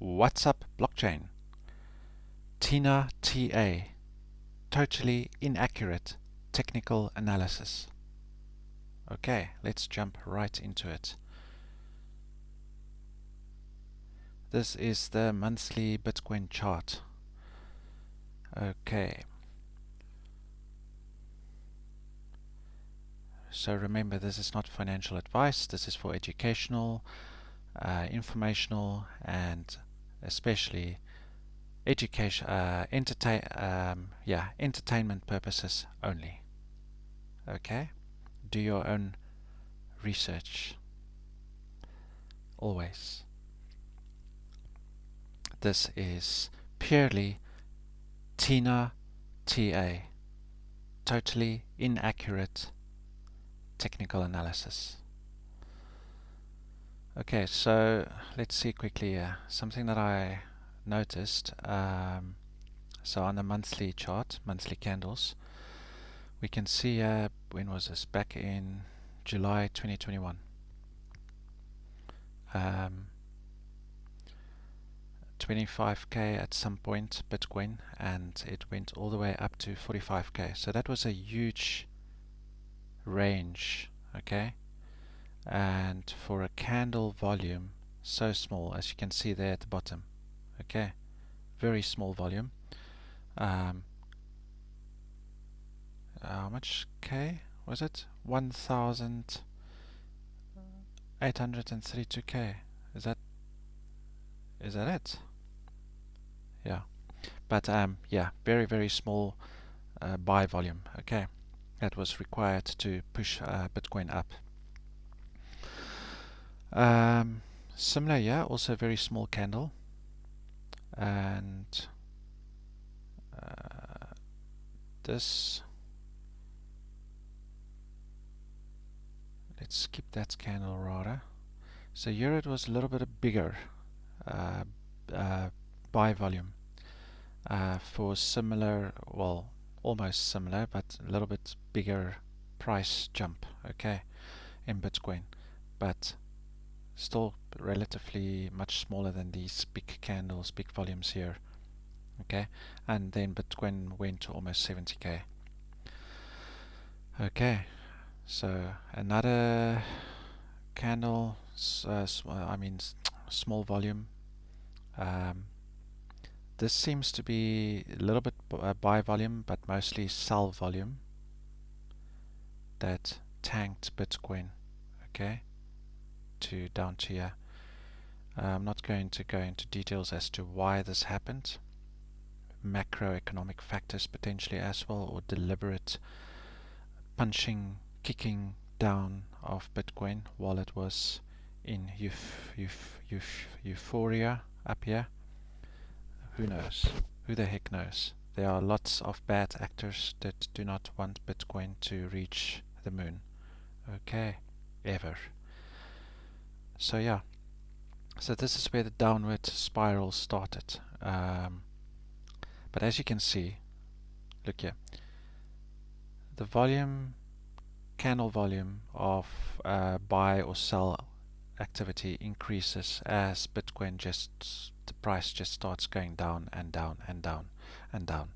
What's up, blockchain? Tina TA. Totally inaccurate technical analysis. Okay, let's jump right into it. This is the monthly Bitcoin chart. Okay. So remember, this is not financial advice. This is for educational, informational, and especially education, entertainment purposes only. Okay, do your own research. Always. This is purely Tina TA. Totally inaccurate technical analysis. Okay, so let's see quickly something that I noticed. So on the monthly chart, monthly candles, we can see when was this? Back in July 2021. 25k at some point Bitcoin, and it went all the way up to 45k. So that was a huge range, okay? And for a candle volume so small, as you can see there at the bottom, okay, very small volume. How much K was it? 1,832k. Is that it? Yeah, but yeah, very small buy volume. Okay, that was required to push Bitcoin up. Similar, yeah, also very small candle, and this. Let's skip that candle rather. So here it was a little bit bigger buy volume for similar, well, almost similar, but a little bit bigger price jump, okay, in Bitcoin, but still relatively much smaller than these big candles, big volumes here, okay, and then Bitcoin went to almost 70k. Okay, so another candle, small volume. This seems to be a little bit buy volume, but mostly sell volume that tanked Bitcoin, okay, to down to here. I'm not going to go into details as to why this happened. Macroeconomic factors potentially as well, or deliberate punching, kicking down of Bitcoin while it was in euphoria up here. Who knows? Who the heck knows? There are lots of bad actors that do not want Bitcoin to reach the moon. Okay, ever. So yeah, so this is where the downward spiral started. But as you can see, look here, the volume, candle volume of buy or sell activity increases as Bitcoin the price just starts going down and down and down and down.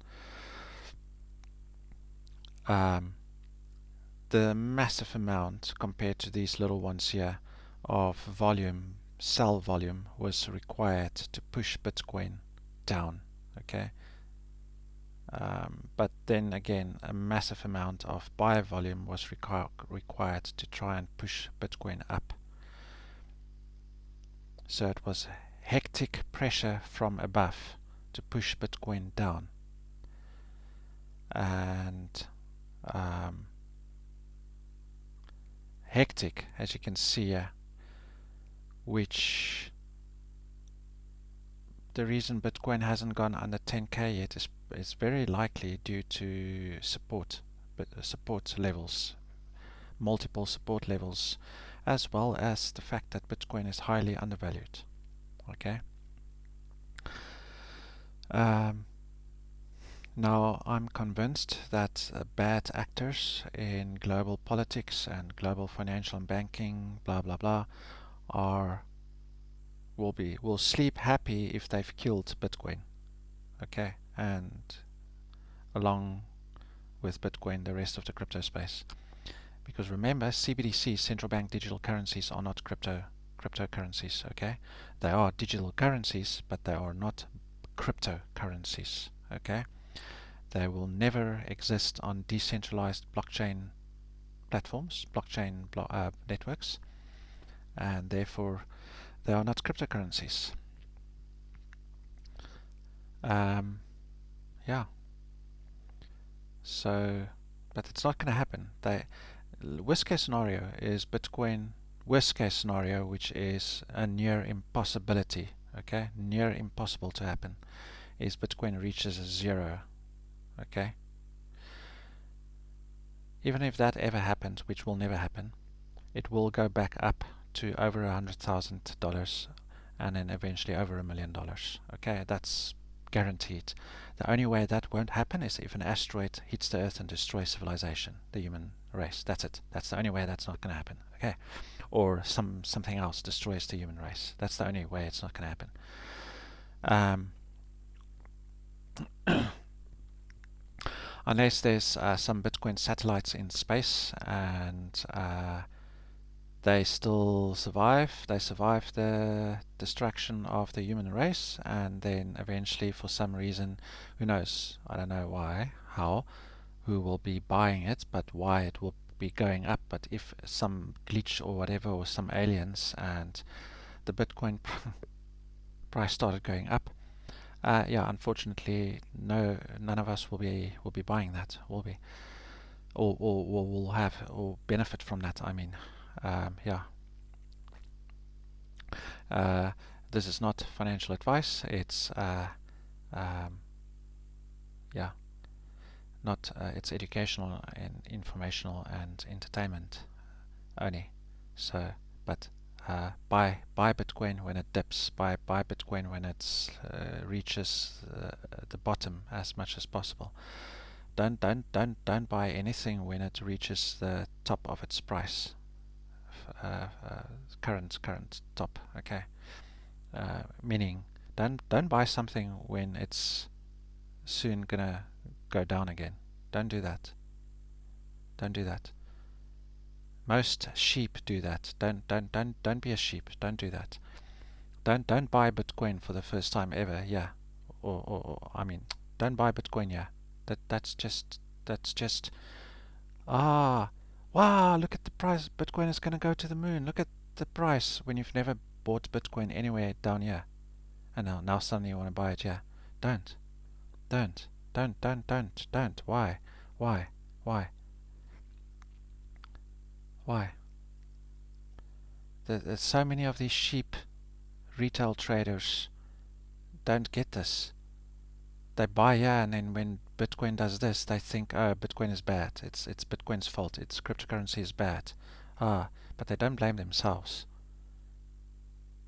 The massive amount compared to these little ones here of volume, sell volume, was required to push Bitcoin down, okay? But then again, a massive amount of buy volume was required to try and push Bitcoin up. So it was hectic pressure from above to push Bitcoin down. And hectic, as you can see here, which the reason Bitcoin hasn't gone under 10k yet is very likely due to support levels, multiple support levels, as well as the fact that Bitcoin is highly undervalued. Okay. Now I'm convinced that bad actors in global politics and global financial and banking, blah blah blah, are will sleep happy if they've killed Bitcoin. Okay, and along with Bitcoin, the rest of the crypto space. Because remember, CBDCs, central bank digital currencies, are not cryptocurrencies. Okay, they are digital currencies, but they are not cryptocurrencies. Okay, they will never exist on decentralized blockchain platforms, blockchain networks, and therefore they are not cryptocurrencies. Yeah. So, but it's not going to happen. Worst case scenario is Bitcoin. Worst case scenario, which is a near impossibility. Okay, near impossible to happen, is Bitcoin reaches a zero. Okay. Even if that ever happens, which will never happen, it will go back up to over $100,000 and then eventually over $1 million. Okay, that's guaranteed. The only way that won't happen is if an asteroid hits the Earth and destroys civilization, the human race. That's it. That's the only way that's not going to happen. Okay, or something else destroys the human race. That's the only way it's not going to happen. Unless there's some Bitcoin satellites in space and they still survive. They survive the destruction of the human race, and then eventually, for some reason, who knows? I don't know why, how, who will be buying it, but why it will be going up. But if some glitch or whatever, or some aliens, and the Bitcoin price started going up, yeah, unfortunately, none of us will be buying that, will be, or will have or benefit from that. I mean, yeah. This is not financial advice. It's yeah, not. It's educational and informational and entertainment only. So, but buy Bitcoin when it dips. Buy Bitcoin when it reaches the bottom as much as possible. Don't buy anything when it reaches the top of its price. Current top. Okay. Meaning, don't buy something when it's soon gonna go down again. Don't do that. Don't do that. Most sheep do that. Don't be a sheep. Don't do that. Don't buy Bitcoin for the first time ever. Yeah, or I mean, don't buy Bitcoin. Yeah, that's just ah wow. Look at the price. Bitcoin is gonna go to the moon. Look at the price when you've never bought Bitcoin anywhere down here, and now suddenly you want to buy it. Yeah, don't. Don't. Don't. Why? Why? Why? Why? There's so many of these sheep retail traders don't get this. They buy, yeah, and then when Bitcoin does this, they think, oh, Bitcoin is bad. It's Bitcoin's fault. It's cryptocurrency is bad. But they don't blame themselves.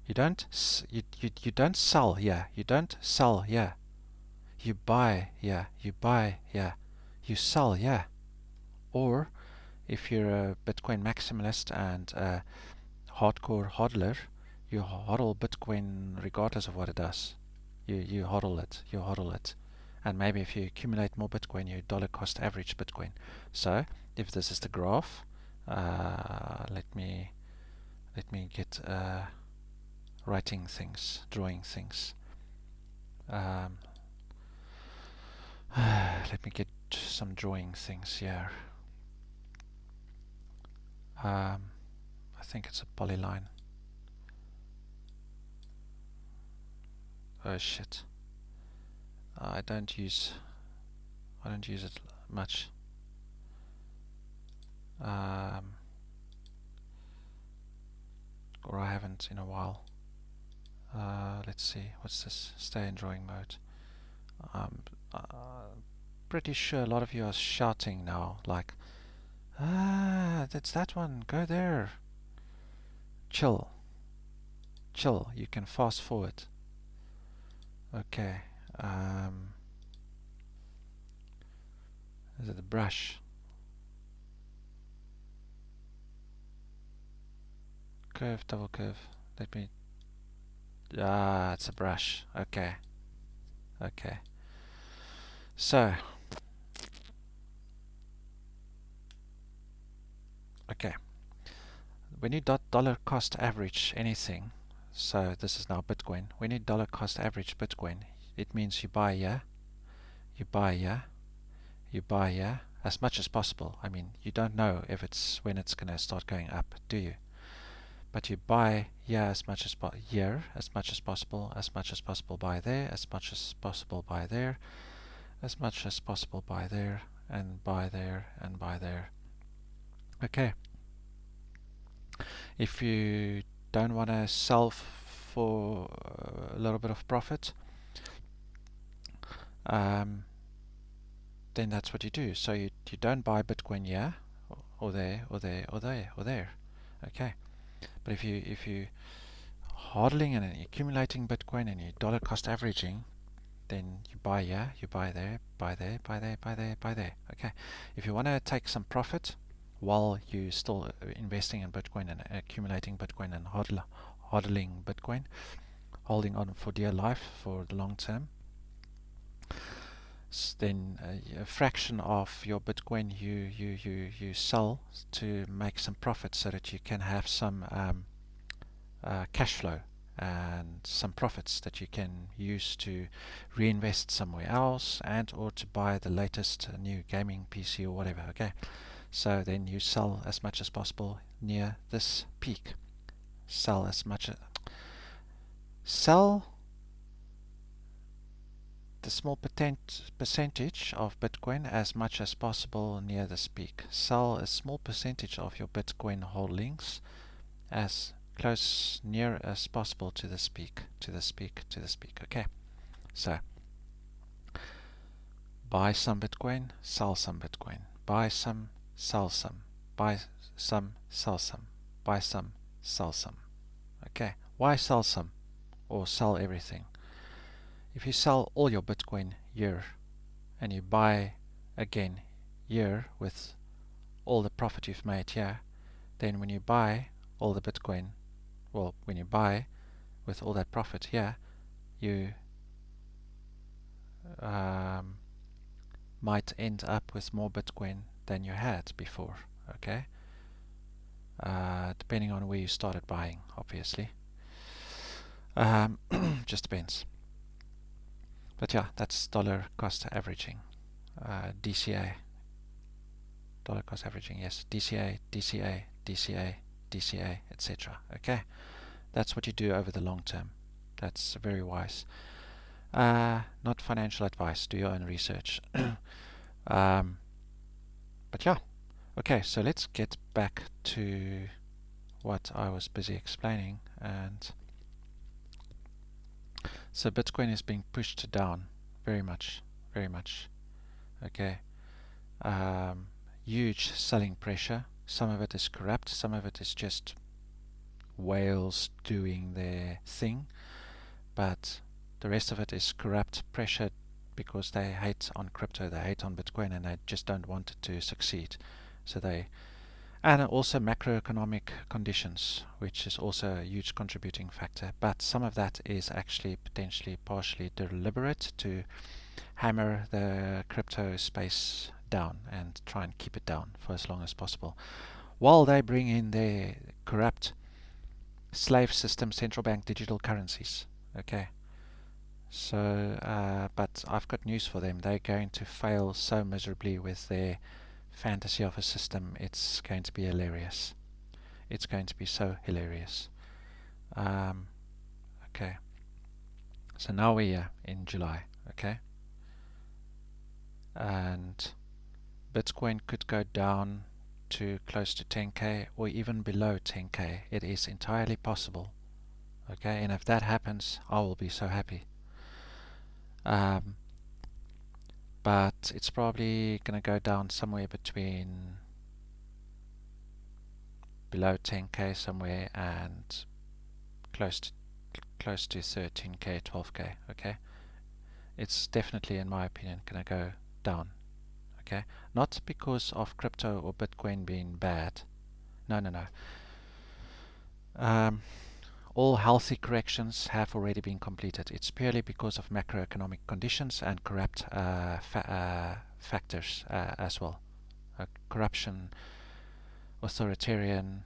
You don't you don't sell, yeah. You don't sell, yeah. You buy, yeah. You buy, yeah. You sell, yeah. Or if you're a Bitcoin maximalist and a hardcore hodler, you hodl Bitcoin regardless of what it does. You hodl it, and maybe if you accumulate more Bitcoin, you dollar cost average Bitcoin. So if this is the graph, let me get writing things, drawing things. Let me get some drawing things here. I think it's a polyline. Oh shit. I don't use it much. Or I haven't in a while. Let's see, what's this? Stay in drawing mode. Pretty sure a lot of you are shouting now, like, that's that one, go there. Chill. You can fast forward. Okay. Is it the brush? Curve, double curve. Let me It's a brush. Okay. Okay. So, okay. When you dollar cost average anything, so this is now Bitcoin. When you dollar cost average Bitcoin, it means you buy here, you buy here, you buy here as much as possible. I mean, you don't know if it's when it's going to start going up, do you? But you buy here as much as as much as possible, as much as possible buy there, as much as possible buy there, as much as possible buy there, and buy there, and buy there. Okay. If you don't want to sell for a little bit of profit, um, then that's what you do. So you don't buy Bitcoin here, or there, or there, or there, or there. Okay. But if you hodling and accumulating Bitcoin and you dollar cost averaging, then you buy here, you buy there, buy there, buy there, buy there, buy there. Okay. If you want to take some profit while you're still investing in Bitcoin and accumulating Bitcoin and hodling Bitcoin, holding on for dear life for the long term, then a fraction of your Bitcoin you sell to make some profit so that you can have some cash flow and some profits that you can use to reinvest somewhere else and or to buy the latest new gaming PC or whatever. Okay, so then you sell as much as possible near this peak. Sell as much sell the small percentage of Bitcoin as much as possible near this peak. Sell a small percentage of your Bitcoin holdings as close near as possible to this peak, to this peak, to this peak. Okay, so buy some Bitcoin, sell some Bitcoin, buy some, sell some, buy some, sell some, buy some, sell some. Okay, why sell some or sell everything? If you sell all your Bitcoin here and you buy again here with all the profit you've made here, then when you buy all the Bitcoin, well, when you buy with all that profit here, you might end up with more Bitcoin than you had before. Okay, depending on where you started buying, obviously. Just depends. But yeah, that's dollar cost averaging. DCA, dollar cost averaging, yes. DCA, DCA, DCA, DCA, etc. Okay, that's what you do over the long term. That's very wise. Not financial advice. Do your own research. But yeah, okay. So let's get back to what I was busy explaining. And so Bitcoin is being pushed down very much, very much. Okay. Huge selling pressure. Some of it is corrupt. Some of it is just whales doing their thing. But the rest of it is corrupt pressure because they hate on crypto, they hate on Bitcoin, and they just don't want it to succeed. So and also macroeconomic conditions, which is also a huge contributing factor. But some of that is actually potentially partially deliberate to hammer the crypto space down and try and keep it down for as long as possible, while they bring in their corrupt slave system central bank digital currencies. Okay. So, but I've got news for them. They're going to fail so miserably with their fantasy of a system. It's going to be hilarious. It's going to be so hilarious. Okay. So now we're in July. Okay. And Bitcoin could go down to close to 10k or even below 10k. It is entirely possible. Okay. And if that happens, I will be so happy. But it's probably going to go down somewhere between below 10k somewhere and close to 13k, 12k. Okay, it's definitely, in my opinion, going to go down. Okay, not because of crypto or Bitcoin being bad. No, no, no. all healthy corrections have already been completed. It's purely because of macroeconomic conditions and corrupt factors as well. Corruption, authoritarian,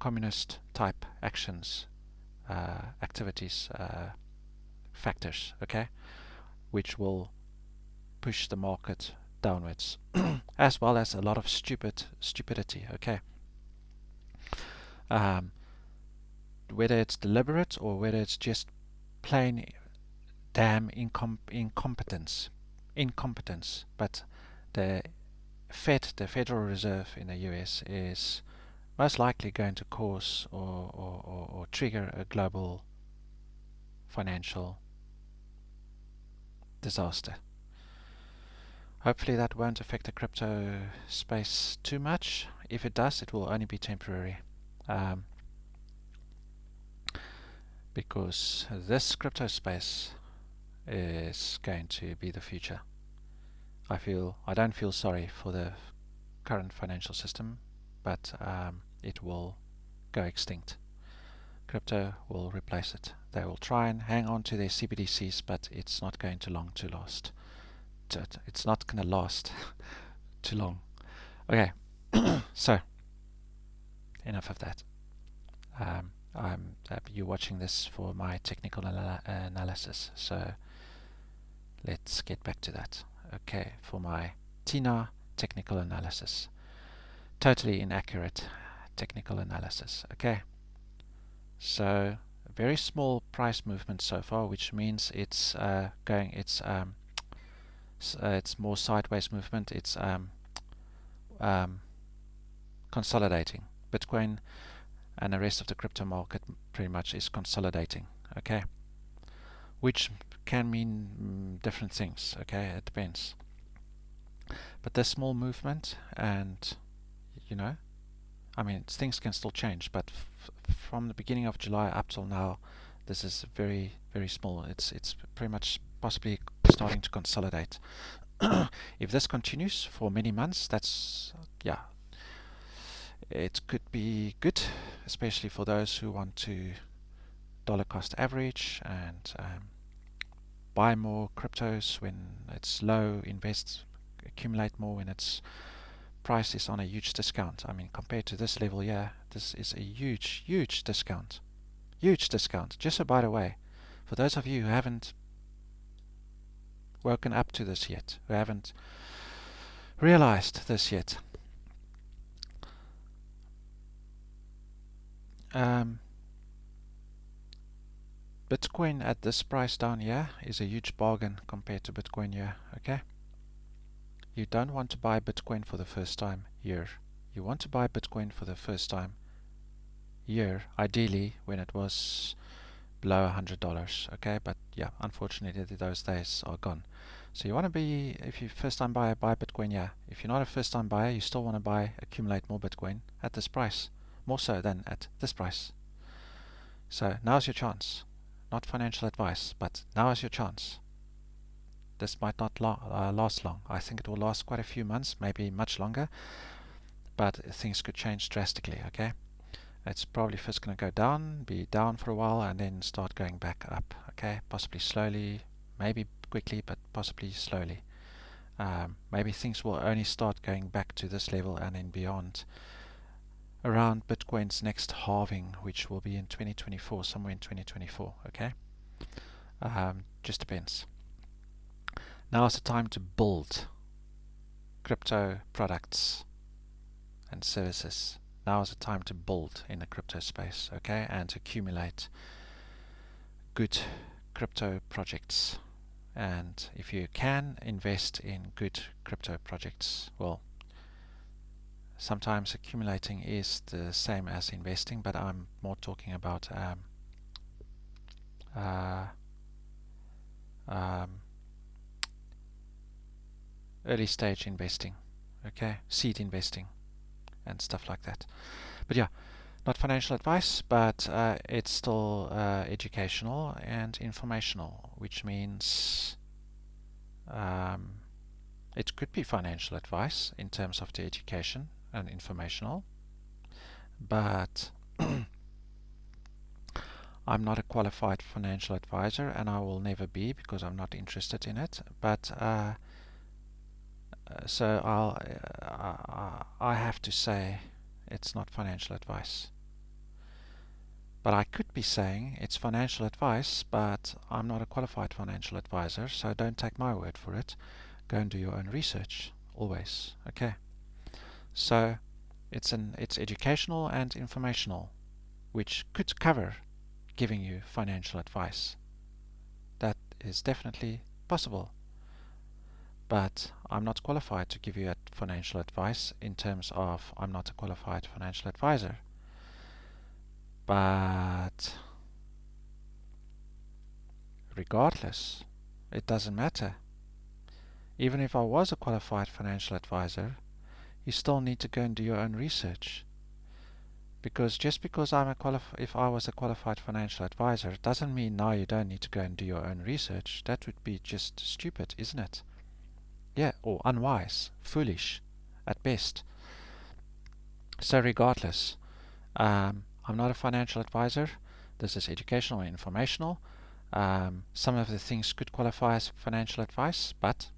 communist type actions, activities, factors, okay, which will push the market downwards, as well as a lot of stupidity, okay. Whether it's deliberate or whether it's just plain damn incompetence, but the the Federal Reserve in the US, is most likely going to cause or trigger a global financial disaster. Hopefully that won't affect the crypto space too much. If it does, it will only be temporary. Because this crypto space is going to be the future. I don't feel sorry for the current financial system, but it will go extinct. Crypto will replace it. They will try and hang on to their CBDCs, but it's not going to last. It's not going to last too long. Okay, so enough of that. You're watching this for my technical analysis, so let's get back to that. Okay, for my TINA technical analysis. Totally inaccurate technical analysis. Okay, so a very small price movement so far, which means it's it's more sideways movement. It's consolidating. Bitcoin and the rest of the crypto market pretty much is consolidating. Okay, which can mean different things. Okay, it depends. But this small movement, and I mean, things can still change, but from the beginning of July up till now, this is very, very small. It's pretty much possibly starting to consolidate. If this continues for many months, it could be good, especially for those who want to dollar cost average and buy more cryptos when it's low, accumulate more when its price is on a huge discount. I mean, compared to this level here, this is a huge discount. Huge discount. Just so by the way, for those of you who haven't woken up to this yet, who haven't realized this yet, Bitcoin at this price down here is a huge bargain compared to Bitcoin here, okay? You don't want to buy Bitcoin for the first time here. You want to buy Bitcoin for the first time here, ideally when it was below $100, okay? But yeah, unfortunately those days are gone. So you want to be, if you're first time buyer, buy Bitcoin, yeah. If you're not a first time buyer, you still want to accumulate more Bitcoin at this price, more so than at this price. So now's your chance. Not financial advice, but now is your chance. This might not last long. I think it will last quite a few months, maybe much longer, but things could change drastically, okay? It's probably first going to go down, be down for a while, and then start going back up, okay? Possibly slowly, maybe quickly, but possibly slowly. Maybe things will only start going back to this level and then beyond around Bitcoin's next halving, which will be in 2024, somewhere in 2024, okay? Just depends. Now is the time to build crypto products and services. Now is the time to build in the crypto space, okay, and to accumulate good crypto projects. And if you can invest in good crypto projects, well, sometimes accumulating is the same as investing, but I'm more talking about early stage investing, okay, seed investing and stuff like that. But yeah, not financial advice, but it's still educational and informational, which means it could be financial advice in terms of the education and informational, but I'm not a qualified financial advisor, and I will never be because I'm not interested in it. But so I have to say it's not financial advice. But I could be saying it's financial advice, but I'm not a qualified financial advisor, so don't take my word for it. Go and do your own research, always. Okay. So it's educational and informational, which could cover giving you financial advice. That is definitely possible. But I'm not qualified to give you financial advice in terms of I'm not a qualified financial advisor. But regardless, it doesn't matter. Even if I was a qualified financial advisor, you still need to go and do your own research. Because just because if I was a qualified financial advisor, doesn't mean now you don't need to go and do your own research. That would be just stupid, isn't it? Yeah, or unwise, foolish, at best. So regardless, I'm not a financial advisor. This is educational and informational. Some of the things could qualify as financial advice, but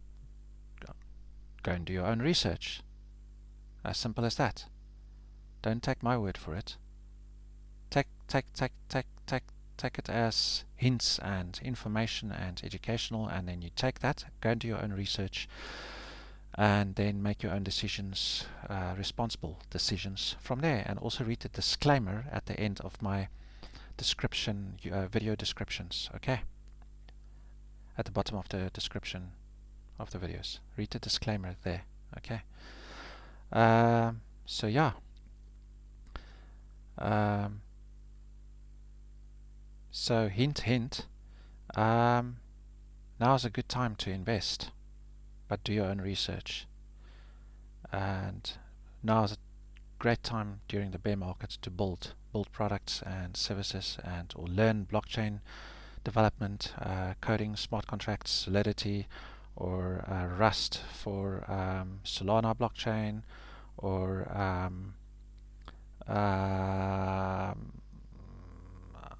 go and do your own research. As simple as that. Don't take my word for it. Take it as hints and information and educational, and then you take that, go and do your own research, and then make your own decisions, responsible decisions from there. And also read the disclaimer at the end of my description, video descriptions. Okay, at the bottom of the description of the videos, read the disclaimer there. Okay. So yeah. So hint, hint. Now's a good time to invest, but do your own research. And now's a great time during the bear market to build products and services or learn blockchain development, coding, smart contracts, Solidity, or Rust for Solana blockchain, or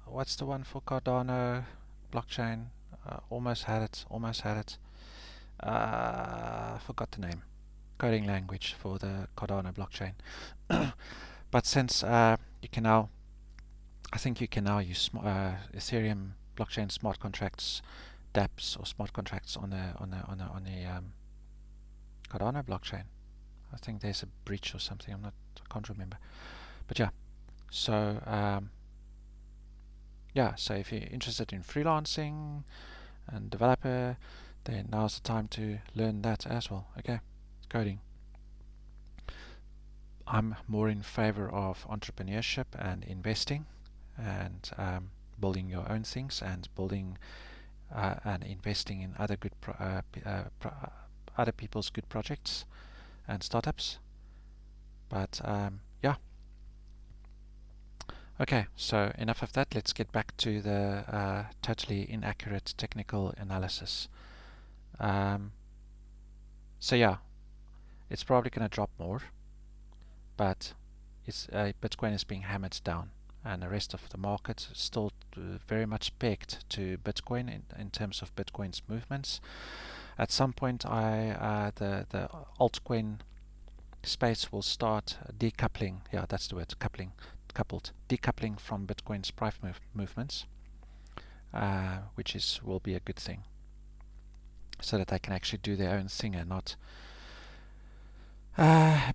what's the one for Cardano blockchain? Almost had it. Forgot the name. Coding language for the Cardano blockchain. But since you can now, I think you can now use Ethereum blockchain smart contracts, dApps or smart contracts on the Cardano blockchain. I think there's a breach or something. I can't remember. But yeah. So so if you're interested in freelancing and developer, then now's the time to learn that as well. Okay, coding. I'm more in favor of entrepreneurship and investing, and building your own things, and building and investing in other other people's good projects and startups. But yeah. Okay, so enough of that. Let's get back to the totally inaccurate technical analysis. So yeah, it's probably going to drop more, but Bitcoin is being hammered down, and the rest of the market is still very much pegged to Bitcoin in terms of Bitcoin's movements. At some point, the altcoin space will start decoupling. Yeah, that's the word, decoupling from Bitcoin's price movements, which will be a good thing, so that they can actually do their own thing and not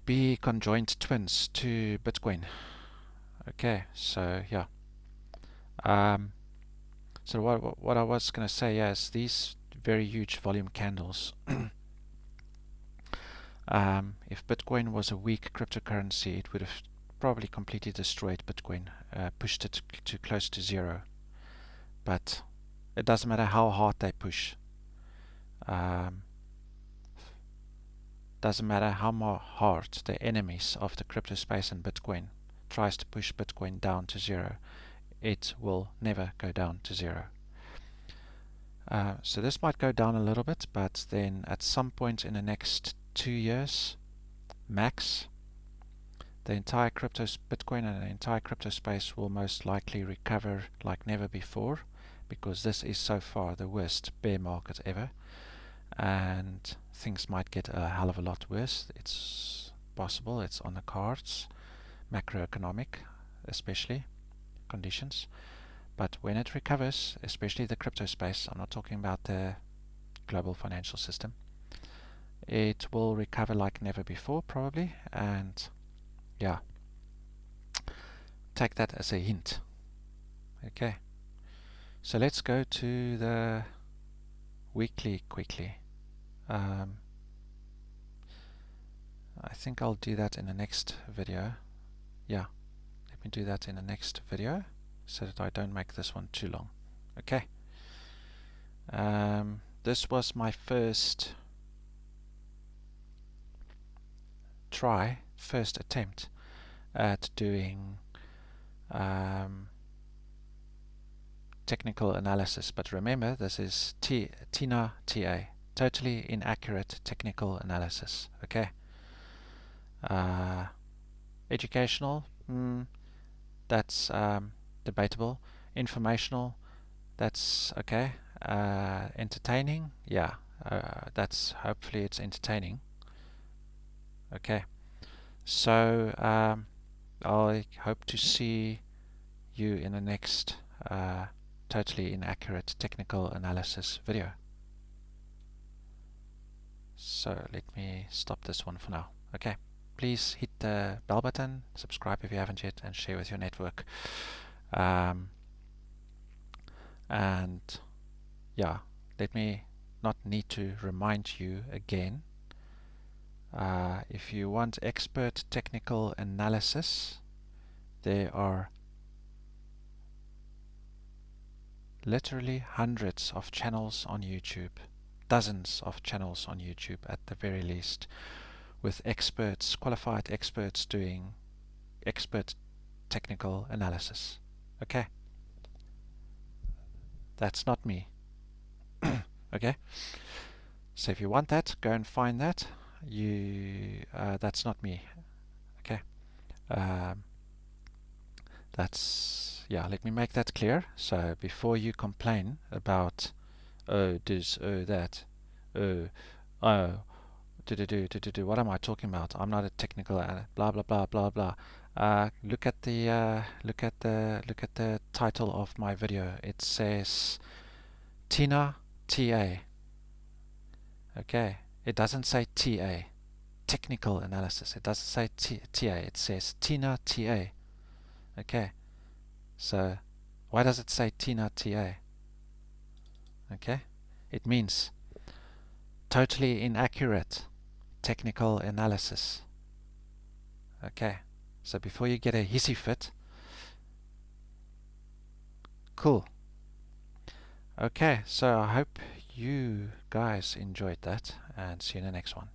be conjoined twins to Bitcoin. Okay, so yeah. So what I was going to say is these very huge volume candles. If Bitcoin was a weak cryptocurrency, it would have probably completely destroyed Bitcoin, pushed it to close to zero. But it doesn't matter how hard they push. Doesn't matter how hard the enemies of the crypto space and Bitcoin tries to push Bitcoin down to zero, it will never go down to zero. So this might go down a little bit, but then at some point in the next 2 years, max, the entire Bitcoin and the entire crypto space will most likely recover like never before, because this is so far the worst bear market ever, and things might get a hell of a lot worse. It's possible, it's on the cards, macroeconomic especially conditions. But when it recovers, especially the crypto space, I'm not talking about the global financial system, it will recover like never before probably, and yeah, take that as a hint. Okay, so let's go to the weekly quickly. I think I'll do that in the next video. Yeah, let me do that in the next video so that I don't make this one too long. Okay, this was my first attempt at doing technical analysis, but remember, this is TINA TA, totally inaccurate technical analysis. Okay, educational, that's debatable. Informational, that's okay. Entertaining, yeah, that's, hopefully it's entertaining. Okay, so I hope to see you in the next totally inaccurate technical analysis video. So let me stop this one for now. Okay, please hit the bell button, subscribe if you haven't yet, and share with your network. And yeah, let me not need to remind you again. If you want expert technical analysis, there are literally hundreds of channels on YouTube, dozens of channels on YouTube at the very least, with experts, qualified experts doing expert technical analysis. Okay, that's not me. Okay, so if you want that, go and find that. That's not me. Okay, that's, yeah, let me make that clear. So before you complain about oh this, oh that, oh what am I talking about? I'm not a technical blah blah blah blah blah. Look at the title of my video. It says TINA TA. Okay, it doesn't say TA, technical analysis. It doesn't say TA. It says TINA TA. Okay, so why does it say TINA TA? Okay, it means totally inaccurate technical analysis. Okay, so before you get a hissy fit, cool. Okay, so I hope you guys enjoyed that, and see you in the next one.